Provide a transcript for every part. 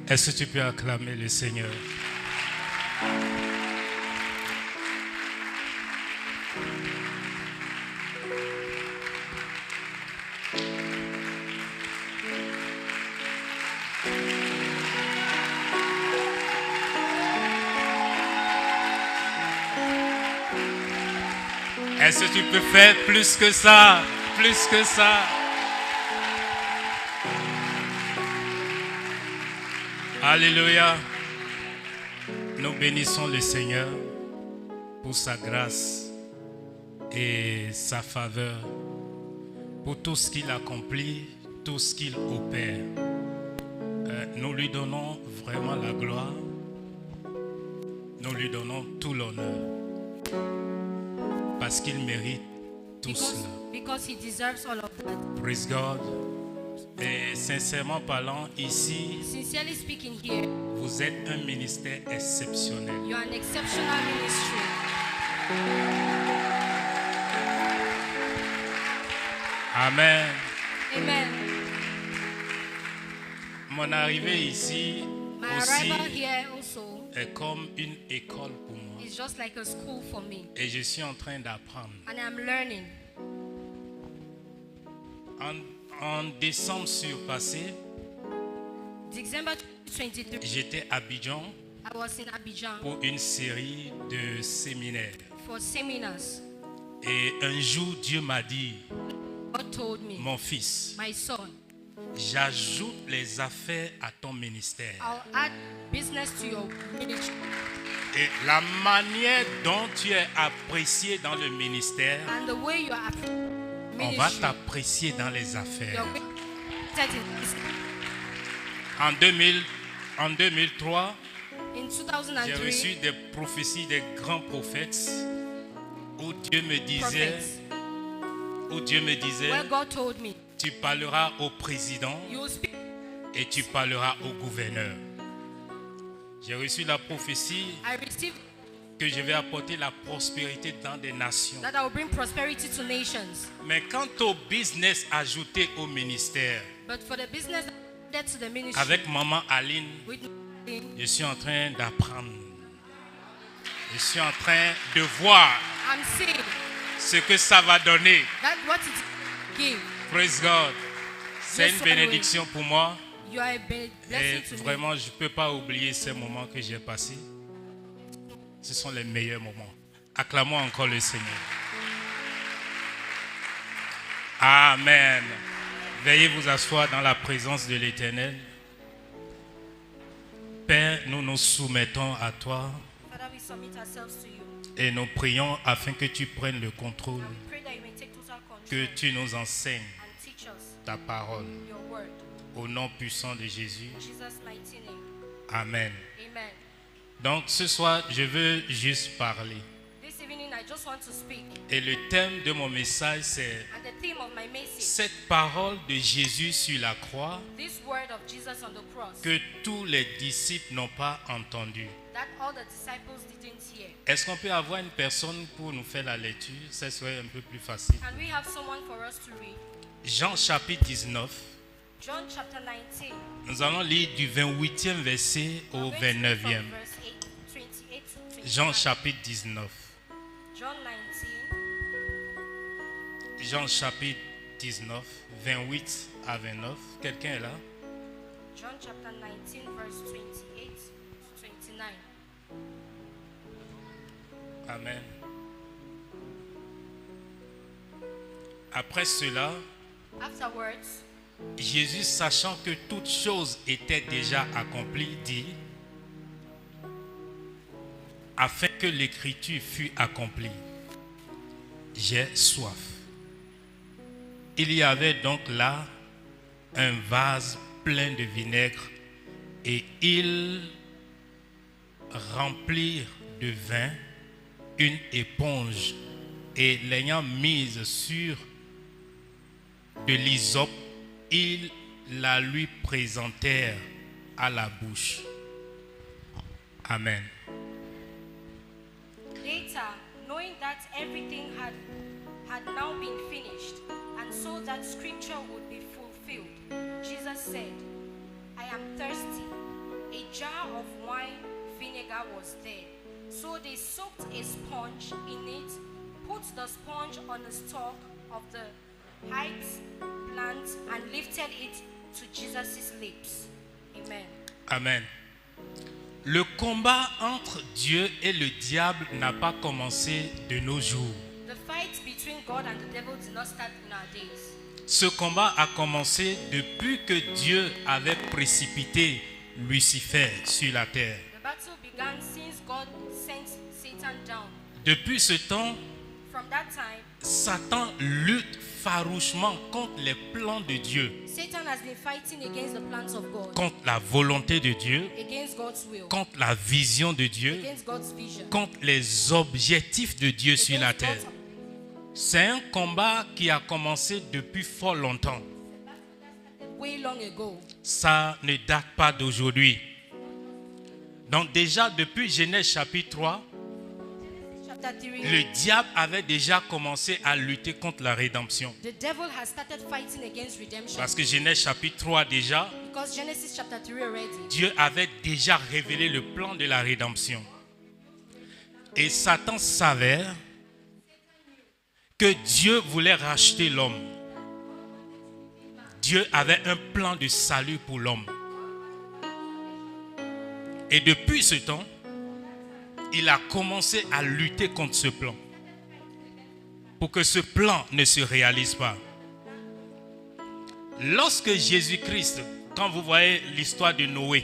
Est-ce que tu peux acclamer le Seigneur? Est-ce que tu peux faire plus que ça? Plus que ça. Alléluia. Nous bénissons le Seigneur pour sa grâce et sa faveur, pour tout ce qu'il accomplit, tout ce qu'il opère. Nous lui donnons vraiment la gloire. Nous lui donnons tout l'honneur. Parce qu'il mérite tout cela. Because he deserves all of that. Praise God. Et sincèrement parlant, ici, Sincerely speaking here, vous êtes un ministère exceptionnel. you are an exceptional ministry. Amen. Amen. Mon arrivée ici My aussi arrival here also est comme une école pour moi. is just like a school for me. Et je suis en train d'apprendre. And I'm learning. En décembre surpassé, December 23, j'étais à Abidjan I was in Abidjan pour une série de séminaires. for seminars. Et un jour, Dieu m'a dit, God told me, mon fils, my son, j'ajoute les affaires à ton ministère. I'll add business to your ministry. Et la manière dont tu es apprécié dans le ministère, And the way you are on va ministry, t'apprécier dans les you're affaires. going to set in this. En 2003, In j'ai 2003, reçu des prophéties des grands prophètes où Dieu me disait, where God told me, tu parleras au président you will speak, et tu parleras au gouverneur. J'ai reçu la prophétie I received que je vais apporter la prospérité dans des nations. that I will bring prosperity to nations. Mais quant au business ajouté au ministère, But for the business added to the ministry, avec maman Aline, with je suis en train d'apprendre. Je suis en train de voir I'm saying ce que ça va donner. that what it give, Praise God. C'est une bénédiction pour moi. you are a Et blessing to me. vraiment, je ne peux pas oublier ces moments que j'ai passés. Ce sont les meilleurs moments. Acclamons encore le Seigneur. Amen. Veuillez vous asseoir dans la présence de l'Éternel. Père, nous nous soumettons à toi Father, we submit ourselves to you. et nous prions afin que tu prennes le contrôle, And we pray that you may take total que control tu nous enseignes and teach us ta parole. your word. Au nom puissant de Jésus. In Jesus' mighty name. Amen. Amen. Donc ce soir, je veux juste parler. This evening, I just want to speak. Et le thème de mon message, c'est And the theme of my message, cette parole de Jésus sur la croix this word of Jesus on the cross, que tous les disciples n'ont pas entendu. that all the disciples didn't hear. Est-ce qu'on peut avoir une personne pour nous faire la lecture? Ça serait un peu plus facile. Can we have someone for us to read? Jean chapitre 19. John chapter 19. Nous allons lire du 28e verset au We're going to read 29e. from verse 28 to 29. Jean chapitre 19. John 19. Jean chapitre 19, 28 à 29. Quelqu'un est là? John chapter 19, verse 28 to 29. Amen. Après cela, Afterwards, Jésus, sachant que toutes choses étaient déjà accomplies, dit, afin que l'écriture fût accomplie, j'ai soif. Il y avait donc là un vase plein de vinaigre et ils remplirent de vin une éponge et l'ayant mise sur de l'hysope, ils la lui présentèrent à la bouche. Amen. later, knowing that everything had now been finished, and so that scripture would be fulfilled, Jesus said, I am thirsty. wine vinegar was there. So they soaked a sponge in it, put the sponge on the stalk of the hide plant, and lifted it to Jesus' lips. Amen. Amen. Le combat entre Dieu et le diable n'a pas commencé de nos jours. The fight between God and the devil did not start in our days. Ce combat a commencé depuis que Dieu avait précipité Lucifer sur la terre. The battle began since God sent Satan down. Depuis ce temps, From that time, Satan lutte farouchement contre les plans de Dieu, Satan has been fighting against the plans of God, contre la volonté de Dieu, against God's will, contre la vision de Dieu, against God's vision, contre les objectifs de Dieu sur la against terre. God's. C'est un combat qui a commencé depuis fort longtemps. Way long ago. Ça ne date pas d'aujourd'hui. Donc déjà depuis Genèse chapitre 3, Chapter 3. le diable avait déjà commencé à lutter contre la rédemption. The devil has started fighting against redemption. Parce que Genèse chapitre 3 déjà, Because Genesis chapter 3 already, Dieu avait déjà révélé le plan de la rédemption. Et Satan savait que Dieu voulait racheter l'homme. Dieu avait un plan de salut pour l'homme. Et depuis ce temps, il a commencé à lutter contre ce plan. Pour que ce plan ne se réalise pas. Lorsque Jésus-Christ, quand vous voyez l'histoire de Noé,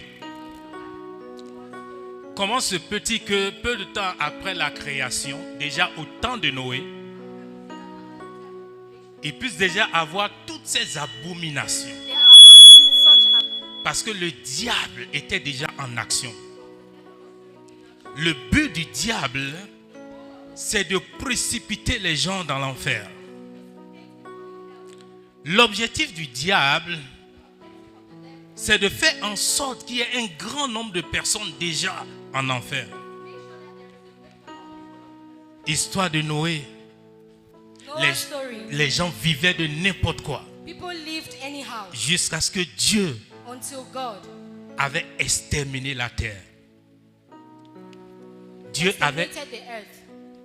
comment se peut-il que peu de temps après la création, déjà au temps de Noé, il puisse déjà avoir toutes ces abominations? there are already such Parce que le diable était déjà en action. Le but du diable, c'est de précipiter les gens dans l'enfer. L'objectif du diable, c'est de faire en sorte qu'il y ait un grand nombre de personnes déjà en enfer. Histoire de Noé, Noah's story. les gens vivaient de n'importe quoi People lived anyhow jusqu'à ce que Dieu until God avait exterminé la terre. Dieu avait... exterminated the earth.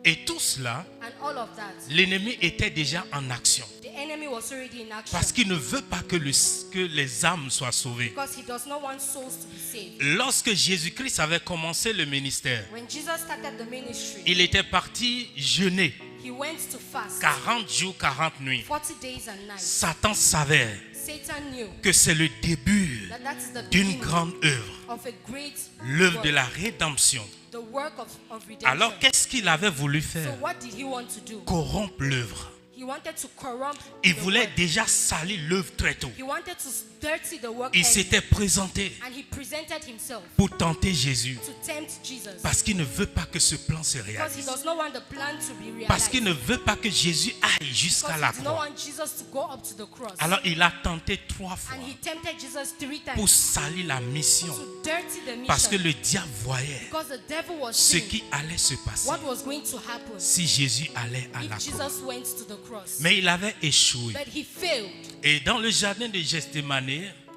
Et tout cela, And all of that, l'ennemi était déjà en action. the enemy was already in action. Parce qu'il ne veut pas que les âmes soient sauvées. Because he does not want souls to be saved. Lorsque Jésus-Christ avait commencé le ministère, When Jesus started the ministry, il était parti jeûner he went to fast 40 jours, 40 nuits. 40 days and nights. Satan savait Satan knew que c'est le début that is the d'une beginning grande œuvre, of a great l'œuvre work, de la rédemption. the work of redemption. Alors qu'est-ce qu'il avait voulu So faire? what did he want to do? Corrompre l'œuvre. He wanted to corrupt Il the voulait work. déjà salir l'œuvre très tôt. He wanted to dirty the work Il early. s'était présenté And he presented himself pour tenter Jésus. to tempt Jesus. Parce qu'il ne veut pas que ce plan se Because he réalise. does not want the plan to be realized. Parce qu'il ne veut pas que Jésus aille jusqu'à Because la he does not croix. want Jesus to go up to the cross. Alors il a tenté 3 fois And he tempted Jesus 3 pour times salir la mission. to dirty the Parce que mission. le diable voyait Because the devil was ce seeing qui allait se passer what was going to happen si Jésus allait à la if croix. Jesus went to the cross. Mais il avait échoué. But he failed. Et dans le jardin de Gethsémane,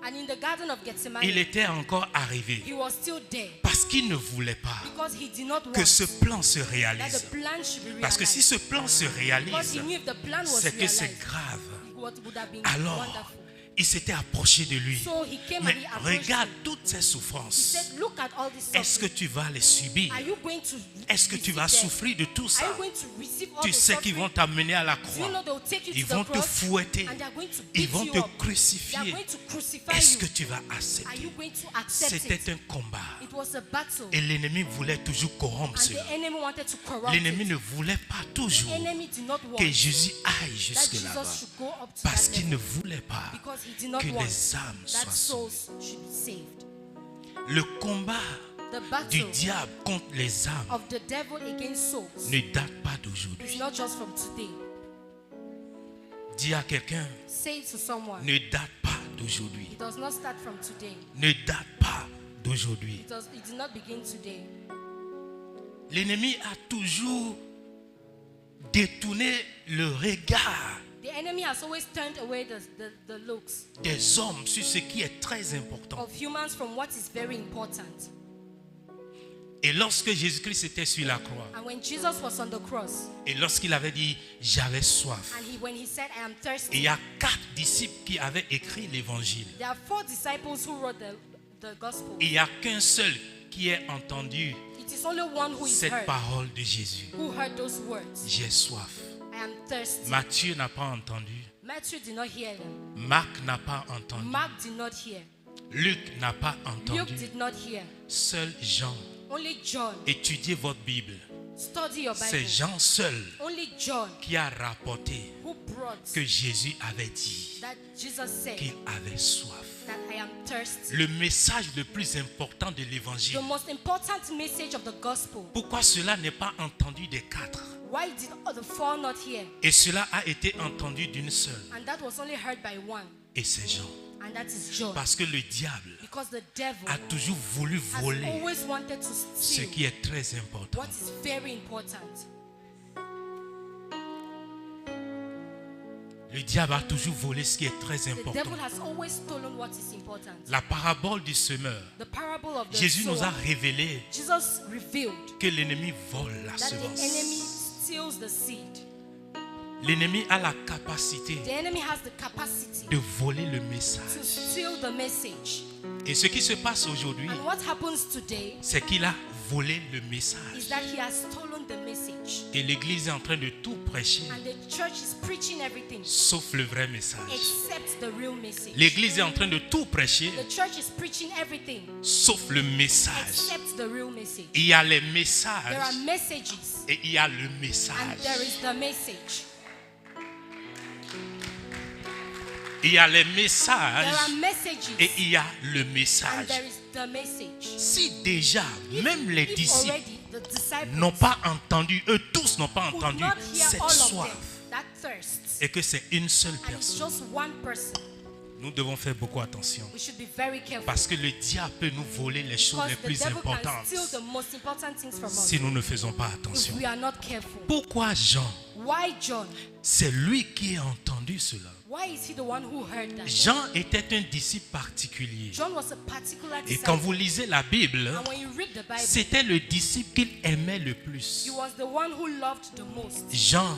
And in the garden of il Gethsemane, était encore arrivé. he was still there. Parce qu'il ne voulait pas Because he did not que want ce plan se that réalise. the plan should be Parce que si ce realized. plan se Because réalise, he knew if the plan was c'est que c'est realized, grave. what would have been Alors, wonderful. il s'était approché de lui. So he came Mais and he approached regarde him. toutes ces He souffrances. said, look at all this Est-ce que suffering. tu vas les subir? Are you going to Est-ce que tu receive vas them? souffrir de tout Are ça? you going to receive all Tu the sais qu'ils suffering? vont t'amener à la Do you croix. know they'll take you Ils to vont the te cross fouetter. and they are going to Ils beat vont you te up. They are crucifier. going to crucify Est-ce you. que tu vas Are accepter? you going to accept it? C'était un combat. It was a battle. Et l'ennemi voulait toujours corrompre And cela. the enemy wanted to corrupt L'ennemi it. ne voulait pas The toujours enemy did not want que Jésus aille that jusque là-bas. Jesus should go up to Parce that qu'il level. ne voulait pas Because he did not que want les âmes that soient sauvées. souls should be saved. Le combat The du battle diable contre les âmes of the devil against souls ne date pas is d'aujourd'hui. not just from today. Dis à quelqu'un, Say it to someone. ne date pas d'aujourd'hui. It does not start from today. Ne date pas d'aujourd'hui. It did not begin today. L'ennemi a toujours détourné le regard The enemy has always turned away the looks des hommes sur ce qui est très important. of humans from what is very important. Et lorsque Jésus-Christ était sur la croix, And when Jesus was on the cross, et lorsqu'il avait dit j'avais soif, and when he said, I am et il thirsty, y a 4 disciples qui avaient écrit l'évangile. there are 4 disciples who wrote the gospel. Il n'y a qu'un seul qui ait entendu It is only one who is cette heard, parole de Jésus. who heard those words. J'ai soif. I am thirsty. Matthieu n'a pas entendu. Matthew did not hear them. Marc n'a pas entendu. Mark did not hear. Luc n'a pas Luke entendu. did not hear. Seul Jean. Only John. Étudiez votre Bible. Study your C'est Bible. Jean seul Only John qui a rapporté who brought que Jésus avait dit that Jesus said qu'il avait soif. that I am thirsty. Le message le plus important de l'évangile. The most important message of the gospel. Pourquoi cela n'est pas entendu des 4? Why did the 4 not hear? Et cela a été entendu d'une seule. And that was only heard by one. Et c'est Jean. And that is John. Parce que le diable Because the devil a toujours voulu has voler always wanted to ce steal qui est très important. what is very important. Le diable a toujours volé ce qui est très The important. devil has always stolen what is important. La parabole du semeur. The parable of the Jésus nous a sower. révélé Jesus revealed que l'ennemi vole la that the enemy semence. steals the seed. L'ennemi a la capacité The enemy has the capacity de voler le to message. steal the message. Et ce qui se passe aujourd'hui, And what happens today c'est qu'il a volé le is message. that he has stolen the message. Et l'église est en train de tout prêcher, And the church is preaching everything sauf le vrai message. except the real message. L'église est en train de tout prêcher, The church is preaching everything sauf le message. except the real message. Il y a les There are messages messages et il y a le and message. there is the message. Il y a les There are messages messages et il y a le and message. there is the message. Si déjà, même les If disciples already the disciples n'ont pas entendu, eux tous n'ont pas could entendu not hear cette all of soif them, that thirst, et que c'est une seule and it's personne, just one person, nous devons faire beaucoup attention. we should be very careful. Parce que le diable peut nous voler les choses Because les the plus devil can importantes steal the most important things from us si nous ne faisons pas if attention. we are not careful. Pourquoi Jean? Why John? C'est lui qui a entendu cela. Why is he the one who heard that? Jean était un disciple particulier. John was a particular Et quand disciple. vous lisez la Bible, And when you read the Bible, c'était le disciple qu'il aimait le plus. he was the one who loved the most. Jean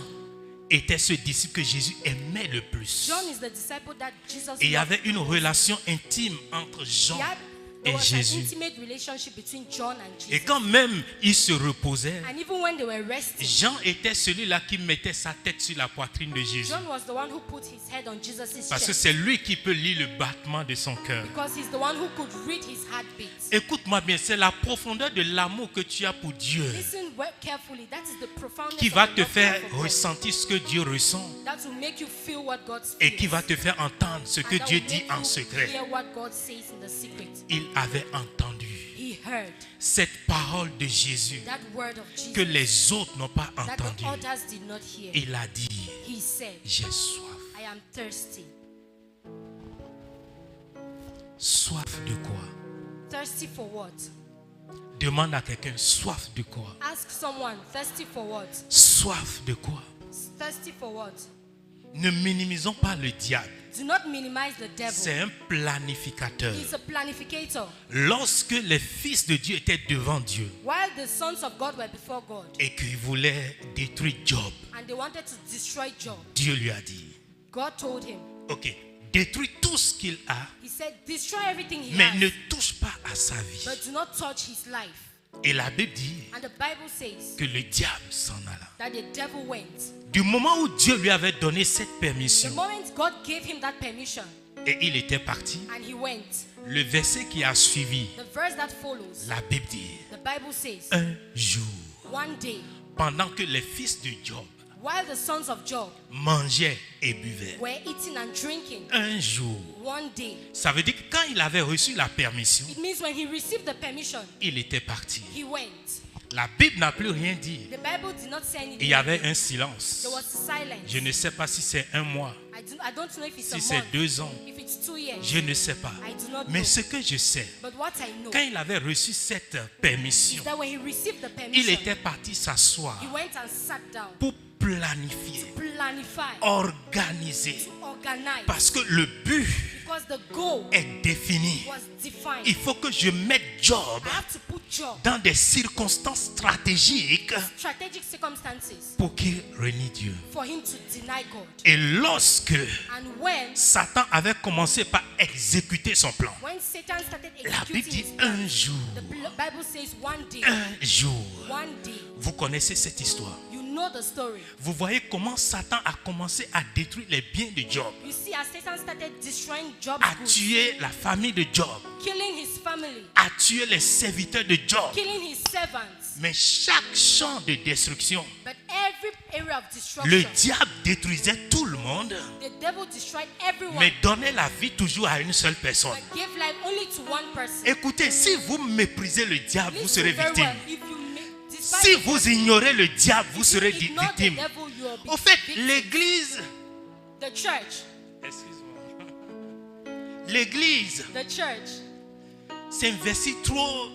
était ce disciple que Jésus aimait le plus. John is the disciple that Jesus Et il y loved avait the une most. relation intime entre Jean There et was an Jésus. intimate relationship between John and Et Jesus. quand même il se reposait, And even when they were resting, Jean était celui-là qui mettait sa tête sur la poitrine de Jésus. John was the one who put his head on Jesus' Parce que chest. c'est lui qui peut lire le battement de son cœur. Because he's the one who could read his heartbeats. Écoute-moi bien, c'est la profondeur de l'amour que tu as pour Dieu Listen carefully. That is the profoundness qui of va the te love faire for God. ressentir ce que Dieu ressent That will make you feel what God et feels. qui va te faire entendre ce que And that Dieu will dit make en you secret. hear what God says in the secret. Il avait entendu He heard cette parole de Jésus that word of Jesus que les autres n'ont pas that the entendu. others did not hear. Il a dit, He said, j'ai soif. I am thirsty. Soif de quoi? Thirsty for what? Demande à quelqu'un, soif de quoi? Ask someone, thirsty for what? Soif de quoi? Thirsty for what? Ne minimisons pas le diable. Do not minimize the devil. C'est un planificateur. He's a planificator. Lorsque les fils de Dieu étaient devant Dieu While the sons of God were before God et qu'ils voulaient détruire Job, and they wanted to destroy Job, Dieu lui a dit, God told him, ok, détruis tout ce qu'il a, he said, destroy everything he mais has, ne touche pas à sa vie. but do not touch his life. Et la Bible dit And the Bible says que le diable s'en alla. that the devil went. Du moment où Dieu lui avait donné cette The permission moment God gave him that permission et il était parti, and he went, le verset qui a suivi, the verse that follows, la Bible dit, the Bible says, un jour, one day, pendant que les fils de Job while the sons of Job mangeaient et buvaient, were eating and drinking, un jour, one day, ça veut dire que quand il avait reçu la permission, it means when he received the permission, il était parti. he went. La Bible n'a plus rien dit. The Bible did not say anything. Il y avait un silence. There was silence. Je ne sais pas si c'est un mois, I don't know if it's si a c'est month, 2 ans. if it's 2 years. Je ne sais pas. I do not Mais know. ce que je sais, But what I know quand il avait reçu cette permission, is that when he received the il permission, était parti s'asseoir he went and sat down, pour planifier, planify, organiser. organize. Parce que le but Because the goal est défini. was defined. Il faut que je mette Job I have to put Job dans des circonstances stratégiques strategic circumstances pour qu'il renie Dieu. for him to deny God. Et lorsque And when Satan avait commencé par exécuter son plan, when Satan started la Bible executing dit his plan, un jour, the Bible says one day, vous connaissez cette histoire. you know the story. Vous voyez comment Satan a commencé à détruire les biens de Job, You see, as Satan started destroying Job's à goods, tuer la famille de Job, killing his family, à tuer les serviteurs de Job. killing his servants, Mais chaque champ de destruction, but every area of le destruction, diable détruisait tout le monde, the devil destroyed everyone, mais donnait la vie toujours à une seule personne. but gave life only to one person. Écoutez, si vous méprisez le diable, vous serez Listen very victime. well. If you despite Si the vous devil, ignorez le diable, vous if you serez ignore the victime. devil, you will be Au fait, victim. l'église, The church, the church s'investit trop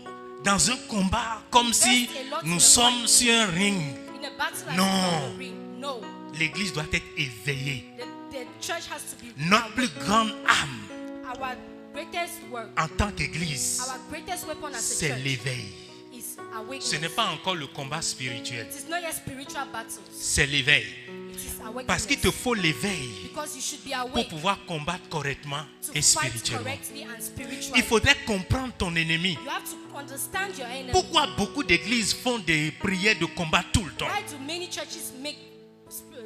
dans un combat comme si nous sommes sur un ring. in a battle like No. on the ring. No, L'église doit être éveillée. the church has to be Notre plus grande arme our greatest work, en tant qu'église, our greatest weapon as a c'est church l'éveil. is Ce awakening. n'est pas encore le combat spirituel, It is not yet spiritual battles. c'est l'éveil. It is awakening. Parce qu'il te faut l'éveil Because you should be pour awake pouvoir combattre correctement to et fight spirituellement. correctly and spiritually. Il faudrait comprendre ton ennemi. You have to understand your enemy. Pourquoi beaucoup d'églises font des prières de combat tout le temps, Why do many churches make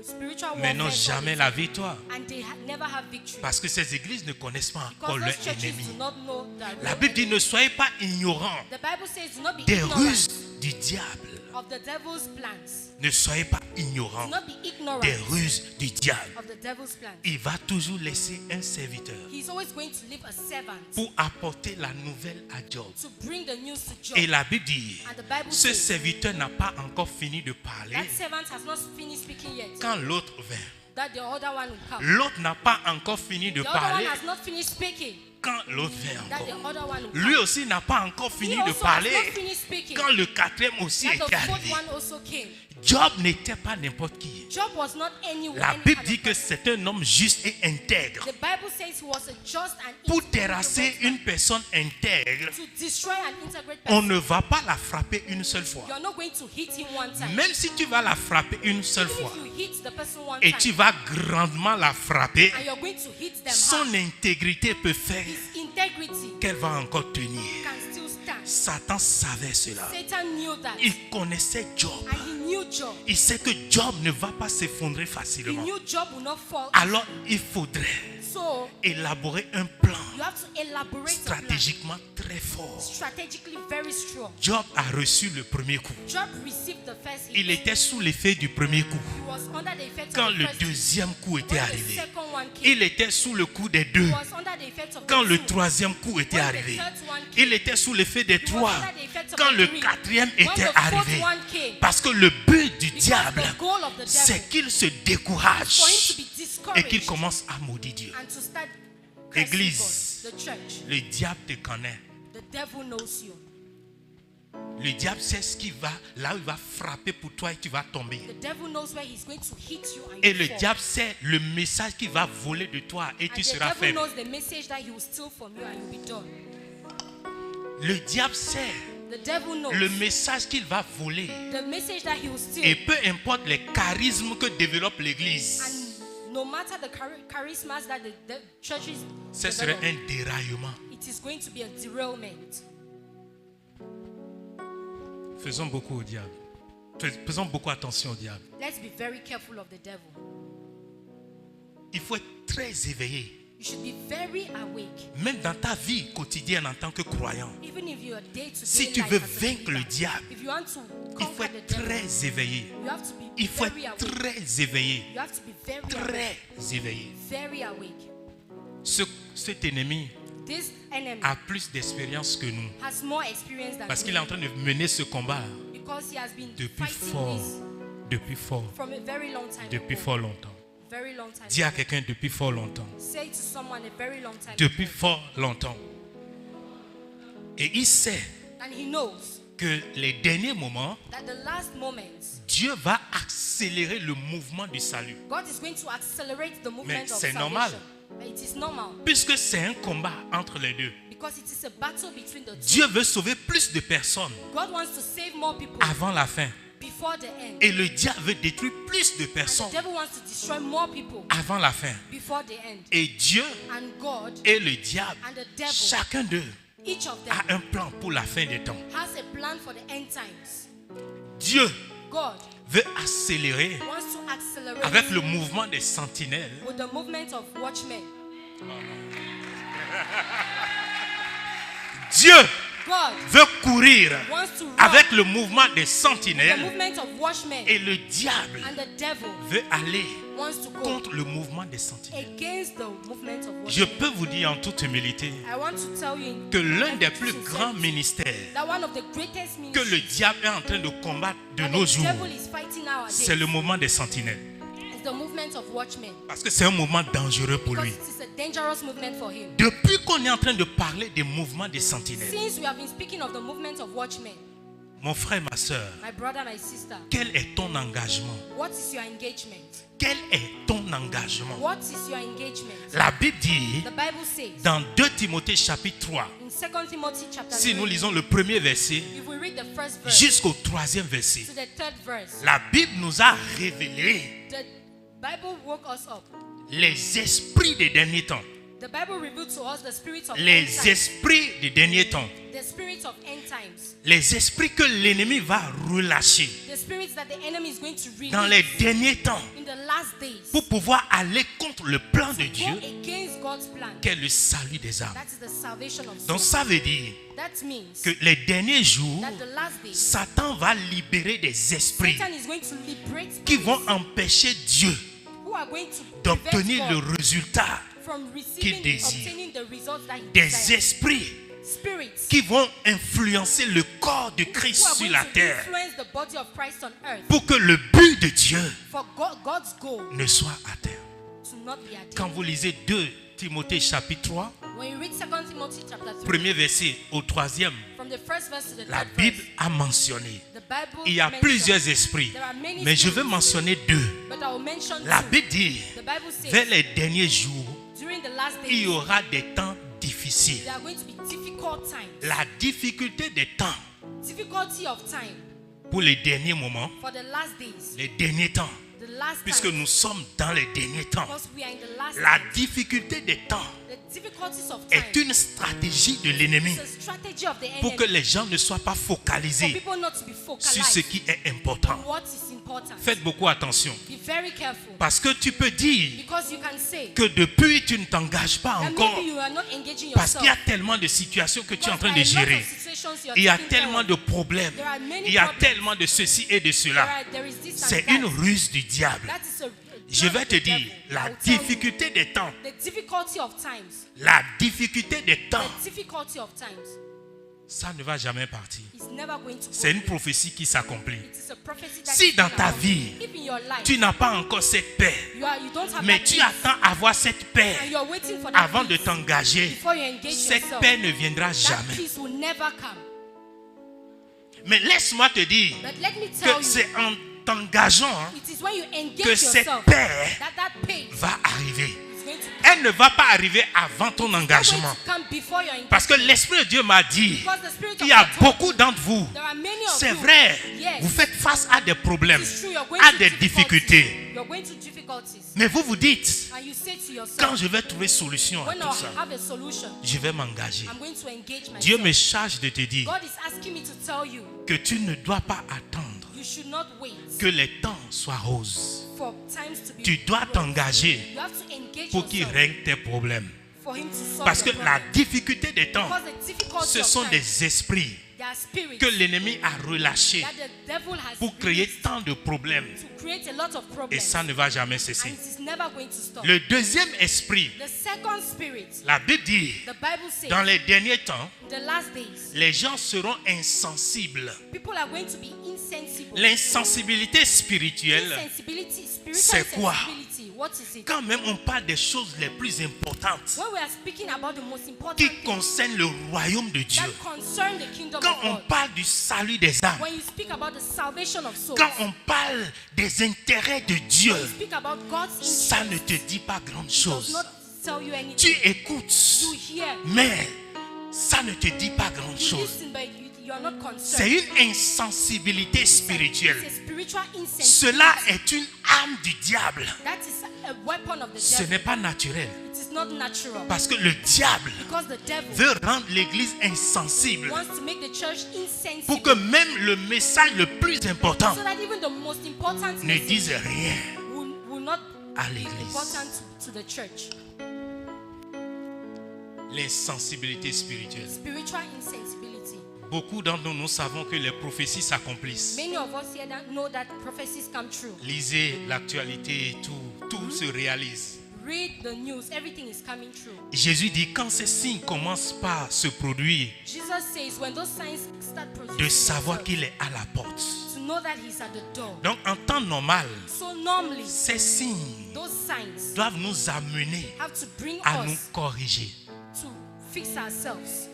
spiritual mais warfare n'ont jamais la victoire? and they never have victory? Parce que ces églises ne connaissent pas encore Because leur those churches ennemi. do not know that. La Bible dit ne soyez pas ignorants The Bible says do not be des ignorant ruses du diable. of the devil's plans. Ne soyez pas ignorants Do not be ignorant des ruses du diable. of the devil's plans. Il va toujours laisser un serviteur He's always going to leave a servant pour apporter la nouvelle à Job. to bring the news to Job. Et la Bible dit, And the Bible ce says serviteur n'a pas encore fini de parler that servant has not finished speaking yet. quand l'autre vint. That the other one will come. L'autre n'a pas encore fini de The other one parler has not finished speaking. quand l'autre vint That the encore. other one will Lui come. aussi n'a pas encore He fini de also has parler not finished speaking. quand le quatrième aussi That était the fourth arrivé. one also came. Job n'était pas n'importe qui. Job was not anyone. La Bible dit que c'est un homme juste et intègre. The Bible says he was a just and Pour integrate terrasser man. une personne intègre, To destroy an integrate on person. ne va pas la frapper une seule fois. You are not going to hit him one time. Même si tu vas la frapper une seule Even fois if you hit the person one et time, tu vas grandement la frapper, and you're going to hit them son hard, intégrité peut faire his integrity qu'elle va encore tenir. can still stand. Satan savait cela. Satan knew that. Il connaissait Job. And he knew Job. Il sait que Job ne va pas s'effondrer He facilement. knew Job would not fall. Alors il faudrait So élaborer un plan you have to elaborate a plan. stratégiquement très fort. Strategically very strong. Job a reçu le premier coup. Job received the first hit. Il était sous l'effet du premier coup. He was under the effect Quand of the le first hit. deuxième coup était When the arrivé, second one came, il était sous le coup des deux. he was under the effect of Quand the le two. troisième coup était When the arrivé, third one came, il était sous l'effet des he was trois. under the effect of Quand the le three. quatrième When était the fourth arrivé, one came, parce que le but du because diable, the goal of the devil c'est qu'il se for him décourage to be et qu'il discouraged commence à maudire Dieu. and to start cursing Église. God. The church. Le diable te connaît. The devil knows you. Le diable sait ce qu'il va, là où il va frapper pour toi et tu vas tomber. The devil knows where he's going to hit you and Et you le fall. diable sait le message qu'il va voler de toi et And tu the seras devil faible. knows the message that he will steal from you and you'll be done. Le diable sait The devil knows le message qu'il va voler. the message that he will steal. Et peu importe les charismes que développe l'Église, And no matter the charismas that the churches ce serait develop, un déraillement. it is going to be a derailment. Faisons beaucoup au diable. Faisons beaucoup attention au diable. Let's be very careful of the devil. Il faut être très éveillé. You should be very awake. Même dans ta vie quotidienne en tant que croyant. Even if you're day to Si day tu life veux as a vaincre le believer, diable, if you want to il faut conquer the être devil, très éveillé. you have to be Il faut very être awake. très éveillé. You have to be very awake. Très éveillé. Very awake. Cet ennemi This enemy a plus d'expérience que nous. has more experience than Parce qu'il me est en train de mener ce combat because he has been depuis fighting fort. this Depuis fort. from a very long time Depuis ago. fort longtemps. Very long time Dis à ago. quelqu'un depuis fort longtemps. Say to someone a very long time Depuis ago. fort longtemps. Et il sait And he knows que les derniers moments, that the last moments, Dieu va accélérer le mouvement du salut. God is going to accelerate the movement Mais of c'est salvation. normal. It is normal puisque c'est un combat entre les deux. because it is a battle between the two. Dieu veut sauver plus de personnes God wants to save more people avant la fin. before the end. Et le diable veut détruire plus de And the personnes devil wants to destroy more people avant la fin. before the end. Et Dieu And God et le diable, and the devil, chacun d'eux each of them a un plan pour la fin des temps. has a plan for the end times. Dieu God veut accélérer wants to accelerate avec le mouvement des sentinelles. with the movement of watchmen. Dieu God veut courir wants to run avec le mouvement des with the sentinelles. movement of watchmen. Et le diable And the devil veut aller wants to go contre le mouvement des sentinelles. against the movement of Je watchmen. peux vous dire en toute humilité I want to tell you in que l'un des every plus sincerity grands ministères that one of the greatest que le ministries diable est en train de combattre de that nos the jours, devil is fighting nowadays c'est le mouvement des sentinelles. is the movement of watchmen. Parce que c'est un mouvement dangereux pour Because lui. it is a dangerous movement for him. Depuis qu'on est en train de parler des mouvements des sentinelles, Since we have been speaking of the movement of watchmen, mon frère, ma soeur, my brother, my sister, quel est ton engagement? what is your engagement? Quel est ton engagement? What is your engagement? La Bible dit The Bible says dans 2 Timothée chapitre 3, in 2 Timothy chapter si 3, nous lisons le premier verset if we read the first verse jusqu'au troisième verset, to the third verse, la Bible nous a révélé the Bible woke us up. les esprits des derniers temps. The Bible revealed to us the spirits of end Les times. esprits des derniers temps. The spirits of end times. Les esprits que l'ennemi va relâcher The spirits that the enemy is going to release dans les derniers temps in the last days. pour pouvoir aller contre le plan de Go Dieu against God's plan. qu'est le salut des âmes. That is the salvation of Donc souls. ça veut dire That means que les derniers jours, that the last days, Satan va libérer des esprits Satan is going to liberate qui vont spirits empêcher Dieu who are going to d'obtenir le prevent God résultat. from qu'il receiving, désire. obtaining the results that he Des desires. esprits Spirits qui vont influencer le corps de who Christ are sur going la to terre influence the body of Christ on earth pour que le but de Dieu for God's goal ne soit atteint. to not be attained. Quand vous lisez 2 Timothée chapitre 3, When you read 2 Timothy chapter 3, premier verset au troisième, from the first verse to the la third Bible verse, a mentionné. the Bible Il y a mentions- plusieurs esprits, There are many mais je veux spirits, mentionner deux. but I will mention La two. Bible dit, The Bible says vers les derniers jours, during the last il y days aura des temps difficiles. there are going to be difficult times. La difficulté des temps Difficulty of time pour les derniers moments, for the last days, les derniers temps, the last puisque time, nous sommes dans les derniers temps. because we are in the last La days. difficulté des temps The difficulties of time est une stratégie de l'ennemi is a strategy of the pour que enemy les gens ne soient pas for focalisés people not to be sur focalized ce qui est important. on what is important. Faites beaucoup attention. Be very careful, Parce que tu peux dire because you can say que depuis tu ne t'engages pas that encore. maybe you are not engaging Parce qu'il y a yourself. tellement de situations que tu es en Because train de there are a lot gérer. of situations you are Il y a taking care tellement of. de problèmes. There are many Il y a problems. tellement de ceci et de cela. There is this and C'est that. une ruse du diable. That is a Je vais te dire, I la will tell you, difficulté des temps, the difficulty of times, la difficulté des temps, the difficulty of times ça ne va jamais partir. is never going to C'est go. une prophétie qui s'accomplit. It is a prophecy that Si is dans going ta to vie, happen. If in your life tu n'as pas encore cette paix, you don't have mais that tu peace, attends avoir cette paix and you are waiting for that avant de peace t'engager, before you engage cette yourself, paix ne viendra that jamais. peace will never come. Mais laisse-moi te dire But let me tell que you, c'est en t'engageant it is when you engage que cette yourself paix that peace va arriver. is going to Elle ne va pas arriver avant ton not going engagement. to come before your engagement. Parce que l'Esprit de Dieu m'a dit, Because the Spirit il of y a God told beaucoup d'entre vous, there are many of c'est you. vrai, Yes. vous faites face à des problèmes, It's true, you're going à through des difficultés. You're going through difficulties. Mais vous vous dites, And you say to yourself, quand je vais trouver solution à when tout I ça, have a solution, je vais m'engager. I'm going to engage myself. Dieu me charge de te dire God is asking me to tell you, que tu ne dois pas attendre you should not wait que les temps soient roses. for times to be Tu dois great. t'engager You have to engage pour qu'il yourself règne tes problèmes. for him to solve Parce que your la problem. difficulté des temps, Because the difficulty ce of sont time, des esprits there are spirits que l'ennemi a relâchés that the devil has pour créer released tant de problèmes. to create a lot of Et problems. ça ne va jamais And cesser. it is never going to stop. Le deuxième esprit, The second spirit, la Bible dit, the Bible says, dans les derniers temps, the last days, les gens seront insensibles. people are going to be insensible. L'insensibilité spirituelle, Insensibility, spiritual c'est quoi? insensibility, what is it? quand même on parle des choses les plus importantes When we are speaking about the most important qui things concernent le royaume de Dieu, that concern the kingdom quand of on God, parle du salut des âmes, when you speak about the salvation of souls, quand on parle des intérêts de Dieu, when you speak about God's ça ne interest, te dit pas grande it does chose. not tell you anything. Tu écoutes, You hear. mais ça ne te dit pas You grand-chose. listen, but you are not C'est concerned. une insensibilité spirituelle. It's a spiritual incense. Cela est une arme du diable. That is a weapon of the Ce devil. n'est pas naturel. It is not natural. Parce que le diable Because the devil veut rendre l'église insensible wants to make the church insensitive. pour que même le message le plus important So that even the most important ne message dise rien will not à be l'église. important to the church. L'insensibilité spirituelle. Spiritual insensibility. Beaucoup d'entre nous, nous savons que les prophéties s'accomplissent. Many of us here know that prophecies come true. Lisez l'actualité, tout se réalise. Read the news, everything is coming true. Jésus dit, quand ces signes commencent par se produire, Jesus says when those signs start de producing savoir themselves, qu'il est à la porte. to know that he's at the door. Donc en temps normal, So normally, ces signes those signs doivent nous amener have to bring à nous us corriger, to fix ourselves,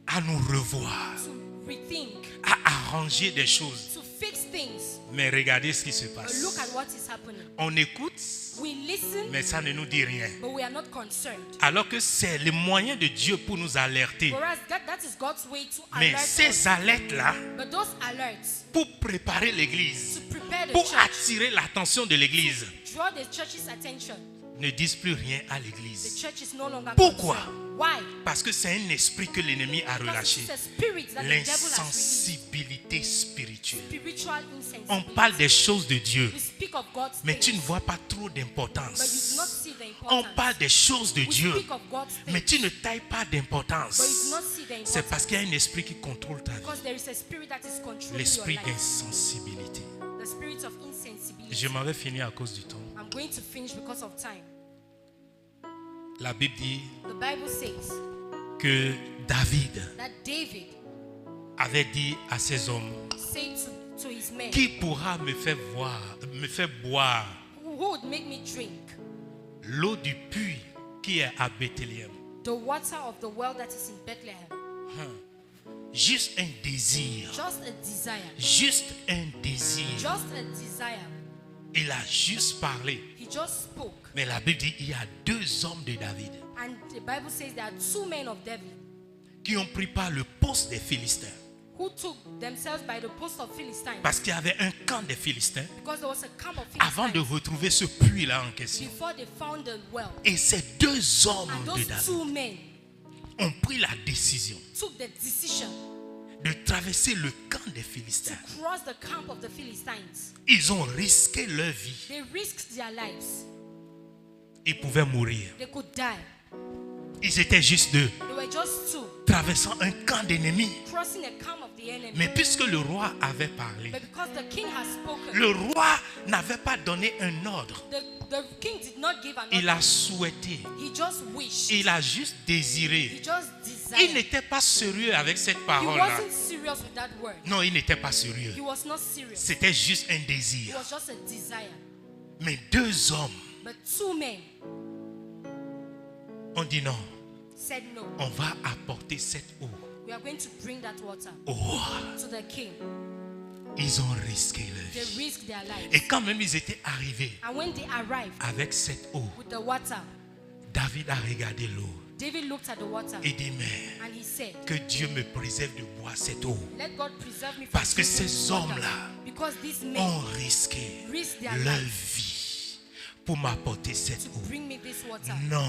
à nous revoir, to rethink, à arranger des choses. to fix things. Mais regardez ce qui se But passe. look at what is happening. On écoute, We listen, mais ça ne nous dit rien. but we are not concerned. Alors que c'est le moyen de Dieu pour nous alerter. Whereas that is God's way to Mais alert us. ces alertes-là, But those alerts pour préparer l'église, to prepare the pour church, attirer l'attention de l'église, draw the church's attention. ne disent plus rien à The l'église. church is no longer Pourquoi? concerned. Why? Parce que c'est un esprit que l'ennemi a Because relâché. it's a spirit that the devil has released. L'insensibilité spirituelle. Spiritual On insensibility. parle des choses de Dieu, We speak of God's mais tu things, ne vois pas trop but you do not d'importance. see the On importance. parle des choses de We Dieu, speak of God's mais things, tu ne tailles pas but you do d'importance. not see the C'est importance. parce qu'il y a un esprit qui contrôle ta vie. Because there is a spirit that is controlling your L'esprit life. d'insensibilité. The spirit of insensibility. Je m'en vais finir à cause du temps. I'm going to finish because of time. La Bible dit The Bible says que David that David avait dit à ses hommes, said to his men, qui pourra me faire boire who would make me drink l'eau du puits qui est à Bethléem? the water of the well that is in Bethlehem? Juste un désir. Just a desire. Juste un désir. Just a desire. Il a juste parlé. He just spoke. Mais la Bible dit il y a deux hommes de David And the Bible says there are two men of David qui ont pris par le poste des Philistins. who took themselves by the post of Philistines. Parce qu'il y avait un camp des Philistins Because there was a camp of avant de Philistines retrouver ce puits-là en question. before they found the well. Et ces deux hommes And de those David two men ont pris la décision took the decision de traverser le camp des to Philistins. cross the camp of the Philistines. Ils ont risqué leur vie. They risked their lives. Ils pouvaient mourir. They could die. Ils étaient juste deux, They were just two traversant un camp d'ennemis. crossing a camp of the enemy. Mais puisque le roi avait parlé, But because the king has spoken, le roi n'avait pas donné un ordre. the king did not give an Il order. a souhaité. He just wished. Il a juste He désiré. just Il desired. n'était pas sérieux avec cette He parole-là. wasn't serious with that word. Non, il n'était pas sérieux. He was not serious. C'était juste un It désir. was just a desire. Mais deux hommes But two men ont dit non, said no. on va apporter cette eau We are going to bring that water au roi. to the king. Ils ont risqué leur They vie. risked their lives. Et quand même ils étaient arrivés And when they arrived avec cette eau, with the water, David a regardé l'eau David looked at the water et dit mais and he said, que Dieu me préserve de boire cette eau. let God preserve me from Parce que drinking ces this water. hommes-là Because these men ont risqué risked their leur lives vie pour m'apporter cette to eau. bring me this water. Non,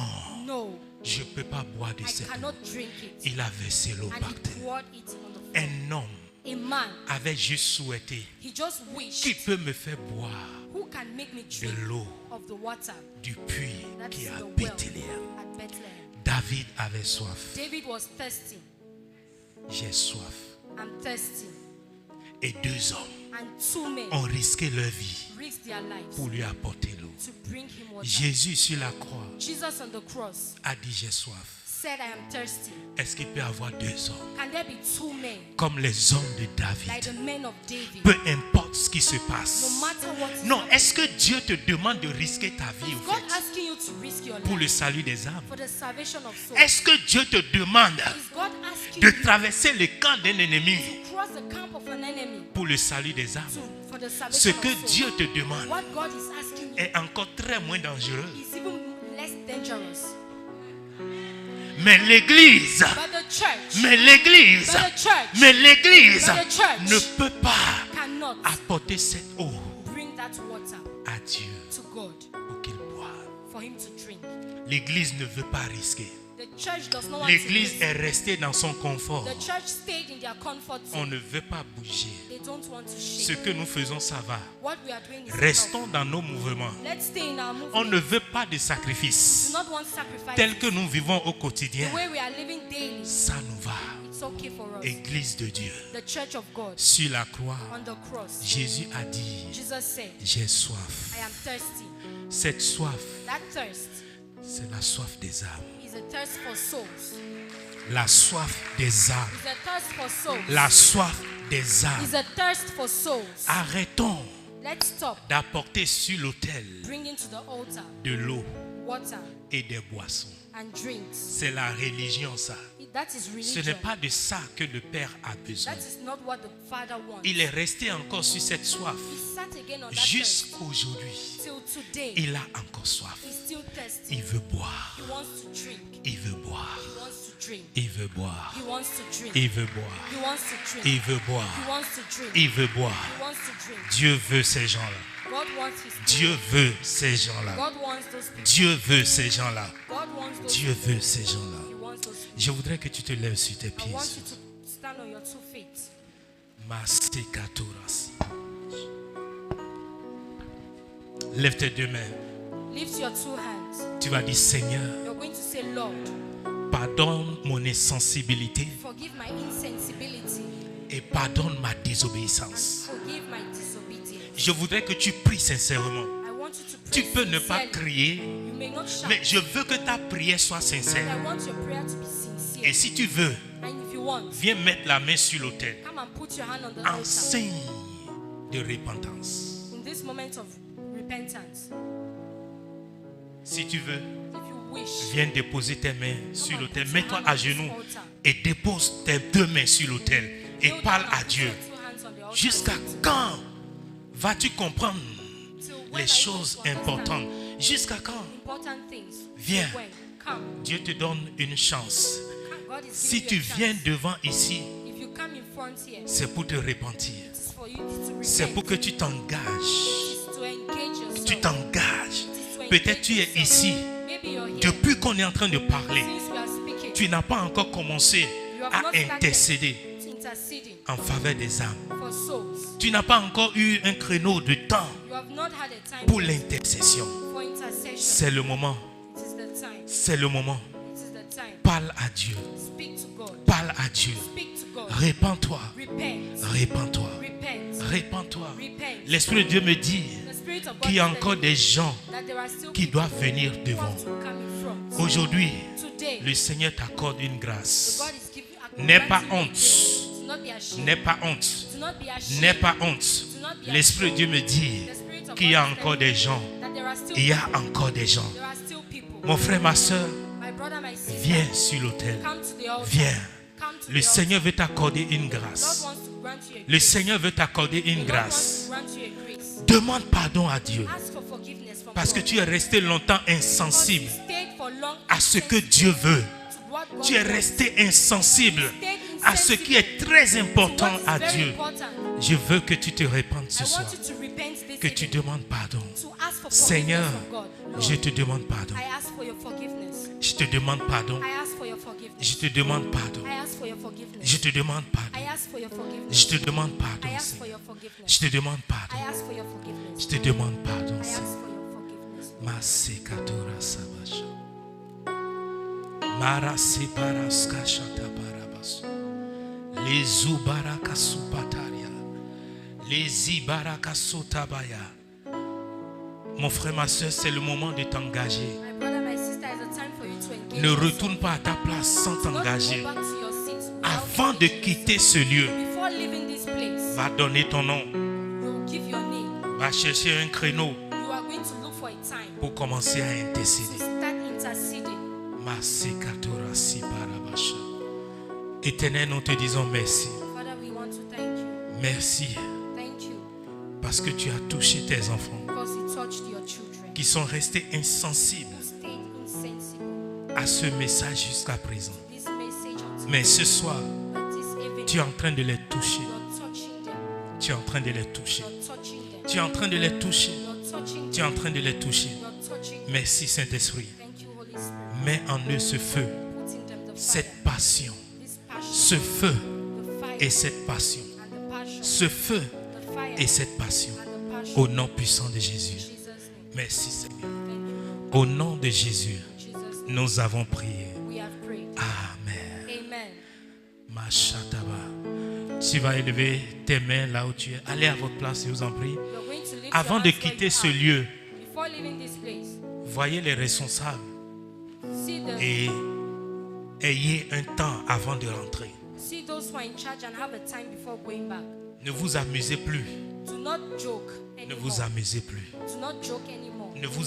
No, je ne peux pas boire de I cette eau. cannot drink it. Il a versé l'eau And par he terre. poured it on the floor. Un homme A man, avait juste souhaité he just qui wished, peut me faire boire who can make me de drink l'eau of the water du puits that qui is est à the well Bethléem. at Bethlehem. David avait soif. David was thirsty. J'ai soif. I'm thirsty. Et deux hommes And two men ont risqué leur vie risked their lives pour lui apporter l'eau. to bring him water. Jésus sur la croix Jesus on the cross a dit j'ai soif. said, I am thirsty. Est-ce qu'il peut y avoir deux hommes Can there be two men comme les hommes de like David? the men of David? Peu importe ce qui se No passe. matter what is Non, happening. est-ce que Dieu te demande de risquer ta vie Is au God fait asking you to risk your pour le life salut des âmes? for the salvation of souls? Est-ce que Dieu te demande Is God asking de you traverser le camp d'un ennemi to cross the camp of an enemy pour le salut des âmes? for the Ce salvation que of souls? Dieu te demande What God is asking you est encore très moins dangereux is even dangerous. Mais l'église, But the church, mais l'église, but the church mais l'église But the church ne peut pas cannot apporter cette eau bring that water à Dieu to God pour qu'il boive. for him to drink. L'église ne veut pas risquer. The church does not want L'église to est restée dans son confort. The church stayed in their comfort On zone. ne veut pas bouger. They don't want to Ce shake. que nous faisons, ça va. What we are doing is Restons enough. dans nos mouvements. Let's stay in our On movement. ne veut pas de We sacrifice. do not want sacrifice. Tel que nous vivons au quotidien, The way we are living daily, ça nous va. it's okay for us. Église de Dieu. The church of God Sur la croix, on the cross, Jésus a dit, Jesus said, j'ai soif. I am thirsty. Cette soif, That thirst c'est la soif des âmes. is a thirst for souls. La soif des âmes. It's a thirst for souls. La soif des âmes. It's a thirst for souls. Arrêtons Let's stop d'apporter sur l'autel bringing to the altar de l'eau water et des boissons. and drinks. C'est la religion, ça. That is Ce religion. n'est pas de ça que le Père a besoin. That is not what the Father wants. Il est resté encore sur cette soif He sat again on that thirst jusqu'aujourd'hui. till today. Il a encore soif. He's still thirsty. Il veut boire. He wants to drink. Il veut boire. He wants to drink. Il veut boire. He wants to drink. Il veut boire. He wants to drink. Il veut He boire. wants to drink. Il veut boire. He wants to drink. Dieu veut ces gens-là. God wants his people. Dieu veut ces gens-là. God wants those people. Dieu veut ces gens-là. God wants those Dieu people. veut ces gens-là. He wants those people. Je voudrais que tu te lèves sur tes I pieds. want you to stand on your 2 feet. Masekatoras. Lève tes 2 mains. Lift your 2 hands. Tu vas dire, Seigneur, You're going to say, Lord, pardonne mon insensibilité forgive my insensibility. et pardonne ma désobéissance. Forgive my disobedience. Je voudrais que tu pries sincèrement. I want you to Tu pray peux ne pas sincerely. crier, You may not shout, mais je veux que ta prière soit but sincère. I want your prayer to be sincere. Et si tu veux, And if you want, viens mettre la main sur l'autel come and put your hand on the en altar. signe de repentance. In this moment of repentance, Si tu veux, if you wish, viens déposer tes mains sur come and l'autel. put your Mets-toi hand à on this genoux altar. et dépose tes 2 mains sur l'autel et Kneel parle down à and put Dieu. your 2 hands on the altar. Jusqu'à quand vas-tu comprendre Till when les are you choses going to understand importantes? Jusqu'à quand? important things? Viens. Till when? Come. Dieu te donne une chance. God is Si giving tu you a viens chance. devant ici, If you come in front here, c'est pour te repentir. it's for you to C'est repent. pour que tu t'engages. It's to engage yourself. Tu t'engages. It's to engage Peut-être tu es yourself. ici. Maybe you're here. Depuis qu'on est en train de parler, Since we are speaking, tu n'as pas encore commencé you have à not started intercéder interceding en faveur des âmes. for souls. Tu n'as pas encore eu un créneau de temps You have not had a time pour l'intercession. for intercession. C'est le moment. It is the time. C'est le moment. It is the time. Parle à Dieu. Speak to God. Parle à Dieu. Speak to God. Répands-toi. Repent. Répands-toi. Repent. Répands-toi. Repent. L'Esprit de Dieu me dit The Spirit of God qu'il y a is encore telling des gens me that there are still qui people doivent venir who devant. want to come in front. Aujourd'hui, Today, le Seigneur t'accorde une grâce. God is giving N'aie pas granting you honte. grace. Do not be ashamed. N'aie pas honte. Do not be ashamed. N'aie pas honte. Do not be L'Esprit de Dieu me dit The Spirit of qu'il y a God is encore telling des gens. me that there are still Il y a people. encore des gens. There are still people. Mon frère, ma soeur, My brother, my sister, viens sur l'autel. come to the altar. Viens. Come to Le the Seigneur veut t'accorder une altar. grâce. God wants to grant you a Le grace. Seigneur veut t'accorder une God wants grâce. to grant you a grace. Demande pardon à Dieu. Ask for forgiveness from Parce que God. tu es resté longtemps Because insensible you stayed for long à ce que insensitive Dieu veut. to what God Tu es wants. resté insensible Stayed à ce qui est très important What is à very Dieu. important. Je veux que tu te répandes ce I soir. want you to repent this Que tu evening, demandes pardon. to ask for Seigneur, forgiveness from God. Lord, je te demande pardon. I ask for your forgiveness. Je te demande pardon. I ask for your forgiveness. Je te demande pardon. I ask for your forgiveness. Je te demande I pardon. ask for your forgiveness. Je te demande pardon. I ask for Seigneur. your forgiveness. Je te demande pardon. I ask for your forgiveness. Je te demande pardon. I ask Seigneur. for your forgiveness. Masekatora sabasha. Mara separaska shata barabas. Les ubaraka supataria. Les ibaraka sotabaya. Mon frère, ma soeur, c'est le moment de t'engager. My brother, my sister, it's a time for you to engage Ne yourself. retourne pas à ta place sans Do not t'engager. go back to your seat without Avant de engaging quitter yourself. ce lieu, Before leaving this place, va donner ton nom. you will give your name. Va chercher un créneau You are going to look for a time pour commencer à to intercéder. start interceding. Masekatora sibarabasha. Éternel, nous te disons merci. Father, we want to thank you. Merci Thank you parce que tu as touché tes enfants because you touched your children qui sont restés insensibles who stayed à ce message jusqu'à présent. this message until Mais ce soir, but this evening, tu es en train de les toucher. you're touching them. Tu es en train de les toucher. You're touching them. Tu es en train de les toucher. You're touching Tu es en them. train de les toucher. You're touching them. Merci Saint-Esprit. Thank you, Holy Spirit. Mets en eux ce feu, Put in them the fire, cette passion, this passion, ce feu the fire, et cette passion. and the passion, Ce feu the fire, et cette passion. and the passion. Au nom puissant de In Jésus. Jesus' name. Merci Seigneur. Thank you. Au nom de Jésus, In Jesus' name. nous avons prié. We have prayed. Amen. Amen. Mashataba. Tu vas élever tes mains là où tu es. Allez à votre place, je vous en prie. You're going to lift Avant your de hands where quitter you ce are. lieu, Before leaving this place, voyez les responsables see et ayez un temps avant de rentrer. see those who are in charge and have a time before going back. Ne vous amusez plus. Do not joke Ne anymore. vous amusez plus. Do not joke anymore. Ne vous